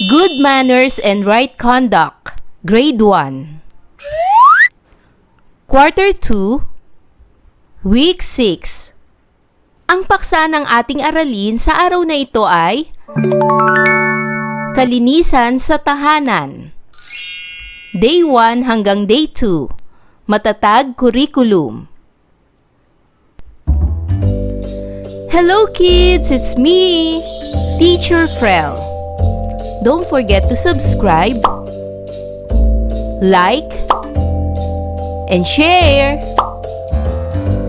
Good Manners and Right Conduct, Grade 1. Quarter 2, Week 6. Ang paksa ng ating aralin sa araw na ito ay Kalinisan sa Tahanan. Day 1 hanggang Day 2, Matatag Curriculum. Hello kids, it's me, Teacher Frel. Don't forget to subscribe, like, and share,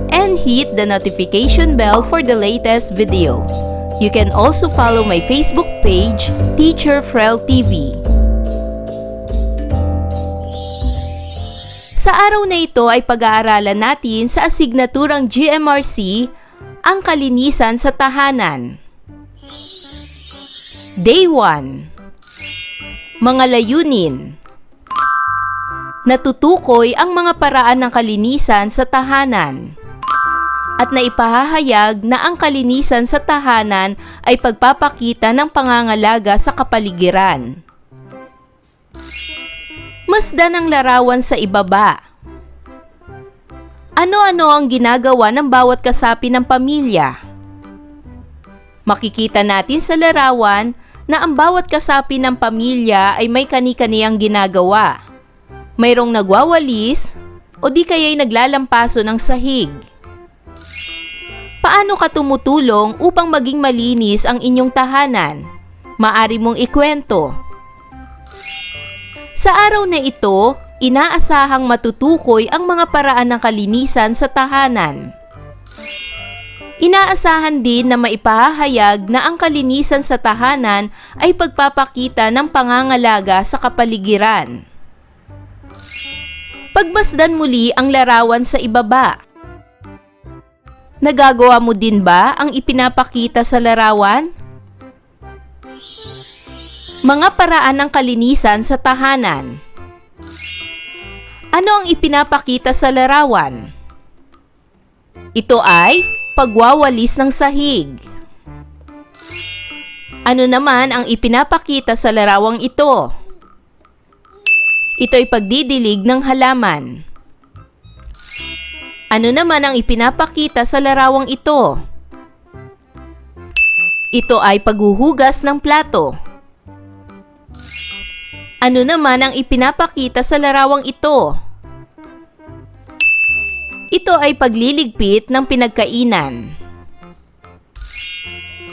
and hit the notification bell for the latest video. You can also follow my Facebook page, Teacher Frel TV. Sa araw na ito ay pag-aaralan natin sa asignaturang GMRC, ang kalinisan sa tahanan. Day 1. Mga layunin. Natutukoy ang mga paraan ng kalinisan sa tahanan at naipahahayag na ang kalinisan sa tahanan ay pagpapakita ng pangangalaga sa kapaligiran. Masdan ang larawan sa ibaba. Ano-ano ang ginagawa ng bawat kasapi ng pamilya? Makikita natin sa larawan na ang bawat kasapi ng pamilya ay may kani-kaniyang ginagawa. Mayroong nagwawalis o di kaya'y naglalampaso ng sahig. Paano ka tumutulong upang maging malinis ang inyong tahanan? Maari mong ikwento. Sa araw na ito, inaasahang matutukoy ang mga paraan ng kalinisan sa tahanan. Inaasahan din na maipahahayag na ang kalinisan sa tahanan ay pagpapakita ng pangangalaga sa kapaligiran. Pagmasdan muli ang larawan sa ibaba. Nagagawa mo din ba ang ipinapakita sa larawan? Mga paraan ng kalinisan sa tahanan. Ano ang ipinapakita sa larawan? Ito ay pagwawalis ng sahig. Ano naman ang ipinapakita sa larawang ito? Ito ay pagdidilig ng halaman. Ano naman ang ipinapakita sa larawang ito? Ito ay paghuhugas ng plato. Ano naman ang ipinapakita sa larawang ito? Ito ay pagliligpit ng pinagkainan.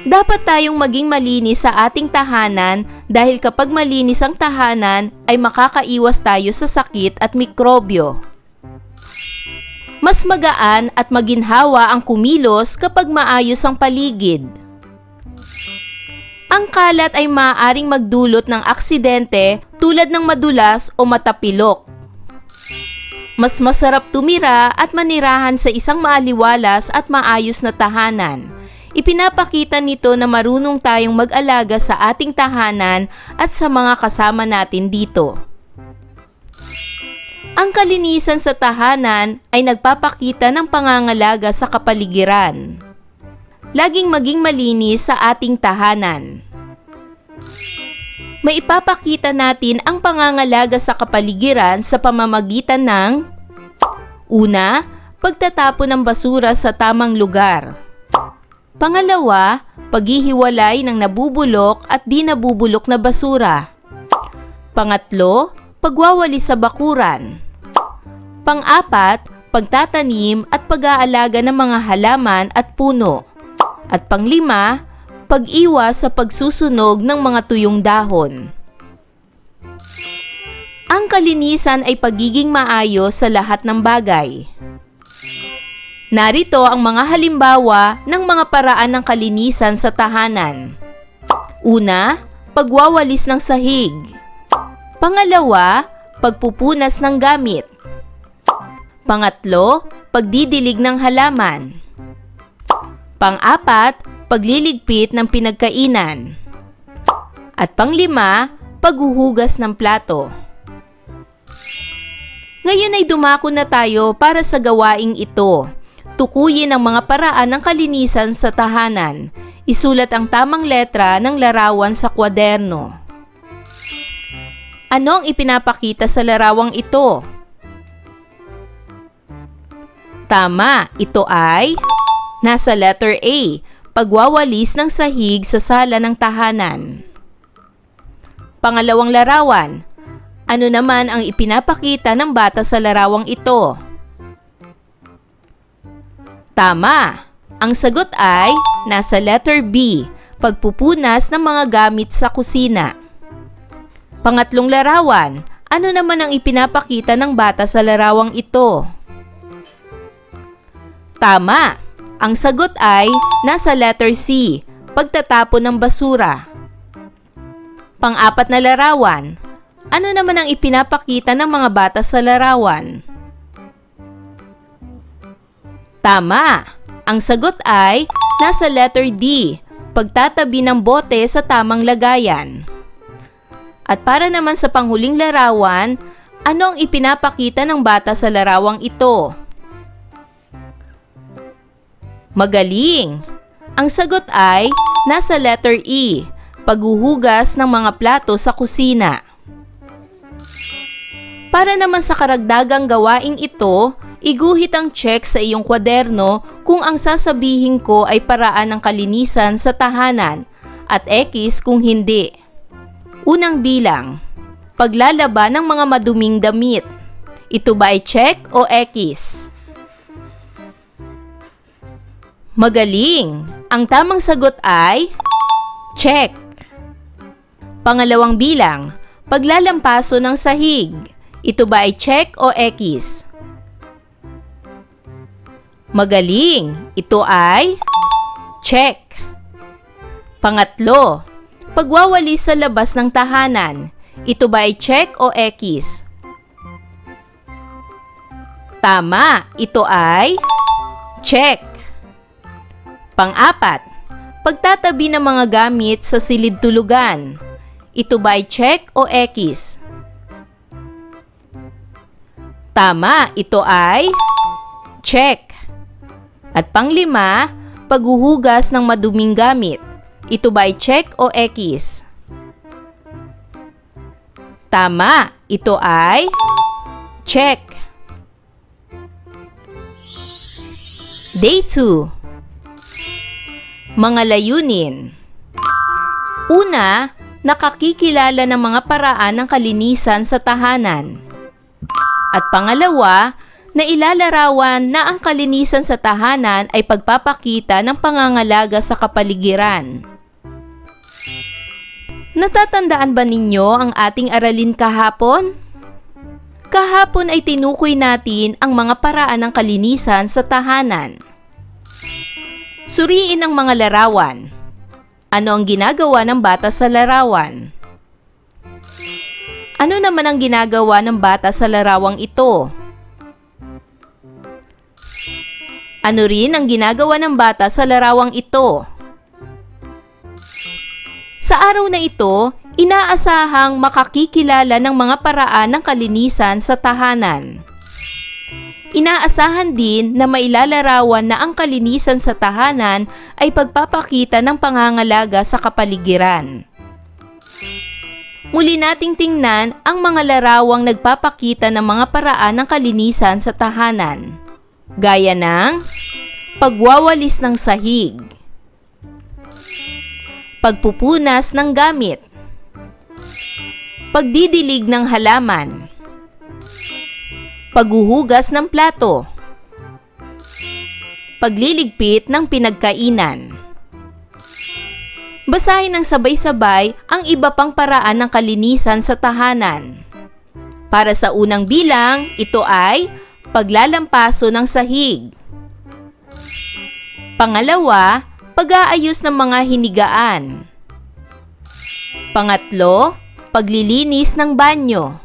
Dapat tayong maging malinis sa ating tahanan dahil kapag malinis ang tahanan ay makakaiwas tayo sa sakit at mikrobyo. Mas magaan at maginhawa ang kumilos kapag maayos ang paligid. Ang kalat ay maaaring magdulot ng aksidente tulad ng madulas o matapilok. Mas masarap tumira at manirahan sa isang maaliwalas at maayos na tahanan. Ipinapakita nito na marunong tayong mag-alaga sa ating tahanan at sa mga kasama natin dito. Ang kalinisan sa tahanan ay nagpapakita ng pangangalaga sa kapaligiran. Laging maging malinis sa ating tahanan. Maipapakita natin ang pangangalaga sa kapaligiran sa pamamagitan ng una, pagtatapon ng basura sa tamang lugar. Pangalawa, paghihiwalay ng nabubulok at di nabubulok na basura. Pangatlo, pagwawalis sa bakuran. Pang-apat, pagtatanim at pag-aalaga ng mga halaman at puno. At panglima, pag-iwas sa pagsusunog ng mga tuyong dahon. Ang kalinisan ay pagiging maayos sa lahat ng bagay. Narito ang mga halimbawa ng mga paraan ng kalinisan sa tahanan. Una, pagwawalis ng sahig. Pangalawa, pagpupunas ng gamit. Pangatlo, pagdidilig ng halaman. Pang-apat, pagliligpit ng pinagkainan. At panglima, paghuhugas ng plato. Ngayon ay dumako na tayo para sa gawaing ito. Tukuyin ang mga paraan ng kalinisan sa tahanan. Isulat ang tamang letra ng larawan sa kwaderno. Ano ang ipinapakita sa larawang ito? Tama, ito ay nasa letter A, pagwawalis ng sahig sa sala ng tahanan. Pangalawang larawan, ano naman ang ipinapakita ng bata sa larawang ito? Tama, ang sagot ay nasa letter B, pagpupunas ng mga gamit sa kusina. Pangatlong larawan, ano naman ang ipinapakita ng bata sa larawang ito? Tama, ang sagot ay nasa letter C, pagtatapon ng basura. Pang-apat na larawan, ano naman ang ipinapakita ng mga bata sa larawan? Tama, ang sagot ay nasa letter D, pagtatabi ng bote sa tamang lagayan. At para naman sa panghuling larawan, ano ang ipinapakita ng bata sa larawang ito? Magaling! Ang sagot ay nasa letter E, paghuhugas ng mga plato sa kusina. Para naman sa karagdagang gawaing ito, iguhit ang check sa iyong kwaderno kung ang sasabihin ko ay paraan ng kalinisan sa tahanan at X kung hindi. Unang bilang, paglalaba ng mga maduming damit. Ito ba ay check o X? Magaling! Ang tamang sagot ay check. Pangalawang bilang, paglalampaso ng sahig. Ito ba ay check o X? Magaling! Ito ay check. Pangatlo, pagwawalis sa labas ng tahanan. Ito ba ay check o X? Tama! Ito ay check. Pang-apat, pagtatabi ng mga gamit sa silid tulugan. Ito ba ay check o X? Tama, ito ay check. At panglima, paghuhugas ng maduming gamit. Ito ba ay check o X? Tama, ito ay check. Day 2. Mga layunin. Una, nakakikilala ng mga paraan ng kalinisan sa tahanan. At pangalawa, na ilalarawan na ang kalinisan sa tahanan ay pagpapakita ng pangangalaga sa kapaligiran. Natatandaan ba ninyo ang ating aralin kahapon? Kahapon ay tinukoy natin ang mga paraan ng kalinisan sa tahanan. Suriin ang mga larawan. Ano ang ginagawa ng bata sa larawan? Ano naman ang ginagawa ng bata sa larawang ito? Ano rin ang ginagawa ng bata sa larawang ito? Sa araw na ito, inaasahang makakikilala ng mga paraan ng kalinisan sa tahanan. Inaasahan din na mailalarawan na ang kalinisan sa tahanan ay pagpapakita ng pangangalaga sa kapaligiran. Muli nating tingnan ang mga larawang nagpapakita ng mga paraan ng kalinisan sa tahanan. Gaya ng pagwawalis ng sahig, pagpupunas ng gamit, pagdidilig ng halaman, paghuhugas ng plato, pagliligpit ng pinagkainan. Basahin ng sabay-sabay ang iba pang paraan ng kalinisan sa tahanan. Para sa unang bilang, ito ay paglalampaso ng sahig. Pangalawa, pag-aayos ng mga hinigaan. Pangatlo, paglilinis ng banyo.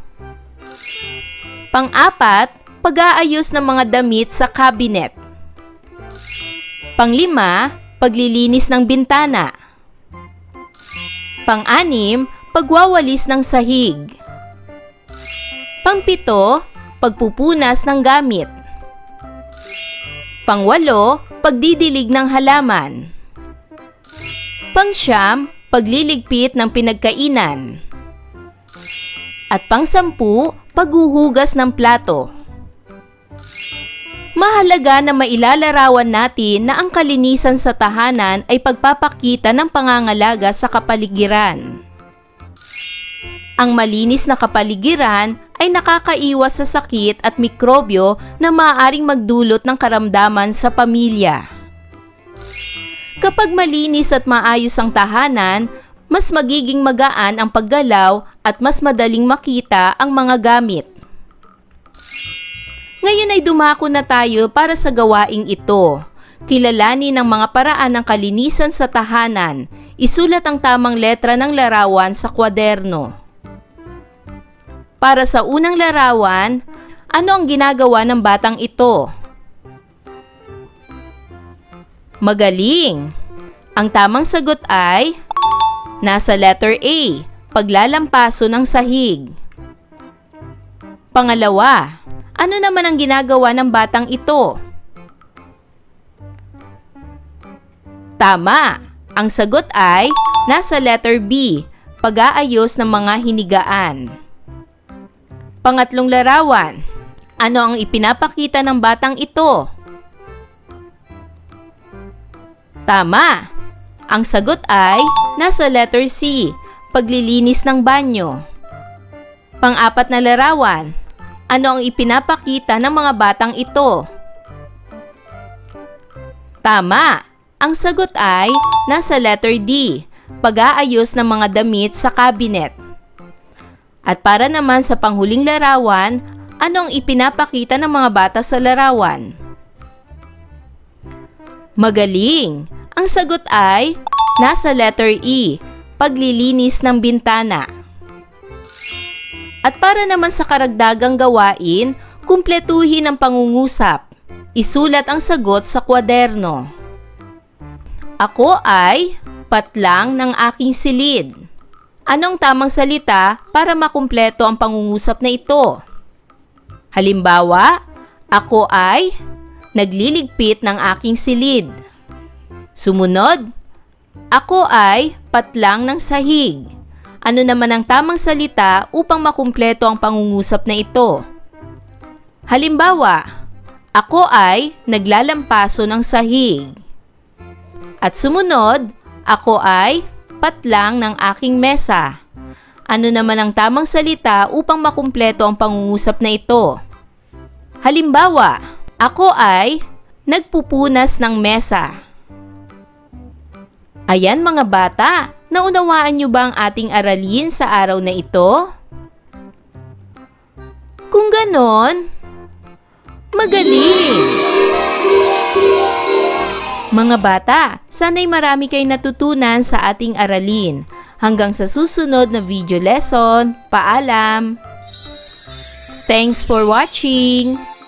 Pang-apat, pag-aayos ng mga damit sa cabinet. Panglima, paglilinis ng bintana. Pang-anim, pagwawalis ng sahig. Pang-pito, pagpupunas ng gamit. Pang-walo, pagdidilig ng halaman. Pang-siyam, pagliligpit ng pinagkainan. At pang-10, paghuhugas ng plato. Mahalaga na mailalarawan natin na ang kalinisan sa tahanan ay pagpapakita ng pangangalaga sa kapaligiran. Ang malinis na kapaligiran ay nakakaiwas sa sakit at mikrobyo na maaaring magdulot ng karamdaman sa pamilya. Kapag malinis at maayos ang tahanan, mas magiging magaan ang paggalaw at mas madaling makita ang mga gamit. Ngayon ay dumako na tayo para sa gawaing ito. Kilalanin ang mga paraan ng kalinisan sa tahanan. Isulat ang tamang letra ng larawan sa kwaderno. Para sa unang larawan, ano ang ginagawa ng batang ito? Magaling! Ang tamang sagot ay nasa letter A, paglalampaso ng sahig. Pangalawa, ano naman ang ginagawa ng batang ito? Tama! Ang sagot ay nasa letter B, pag-aayos ng mga hinigaan. Pangatlong larawan, ano ang ipinapakita ng batang ito? Tama! Ang sagot ay nasa letter C, paglilinis ng banyo. Pang-apat na larawan, ano ang ipinapakita ng mga batang ito? Tama! Ang sagot ay nasa letter D, pag-aayos ng mga damit sa cabinet. At para naman sa panghuling larawan, ano ang ipinapakita ng mga bata sa larawan? Magaling! Ang sagot ay nasa letter E, paglilinis ng bintana. At para naman sa karagdagang gawain, kumpletuhin ang pangungusap. Isulat ang sagot sa kwaderno. Ako ay patlang ng aking silid. Anong tamang salita para makumpleto ang pangungusap na ito? Halimbawa, ako ay nagliligpit ng aking silid. Sumunod, ako ay patlang ng sahig. Ano naman ang tamang salita upang makumpleto ang pangungusap na ito? Halimbawa, ako ay naglalampaso ng sahig. At sumunod, ako ay patlang ng aking mesa. Ano naman ang tamang salita upang makumpleto ang pangungusap na ito? Halimbawa, ako ay nagpupunas ng mesa. Ayan mga bata, naunawaan niyo ba ang ating aralin sa araw na ito? Kung ganon, magaling! Mga bata, sana'y marami kayong natutunan sa ating aralin. Hanggang sa susunod na video lesson, paalam! Thanks for watching!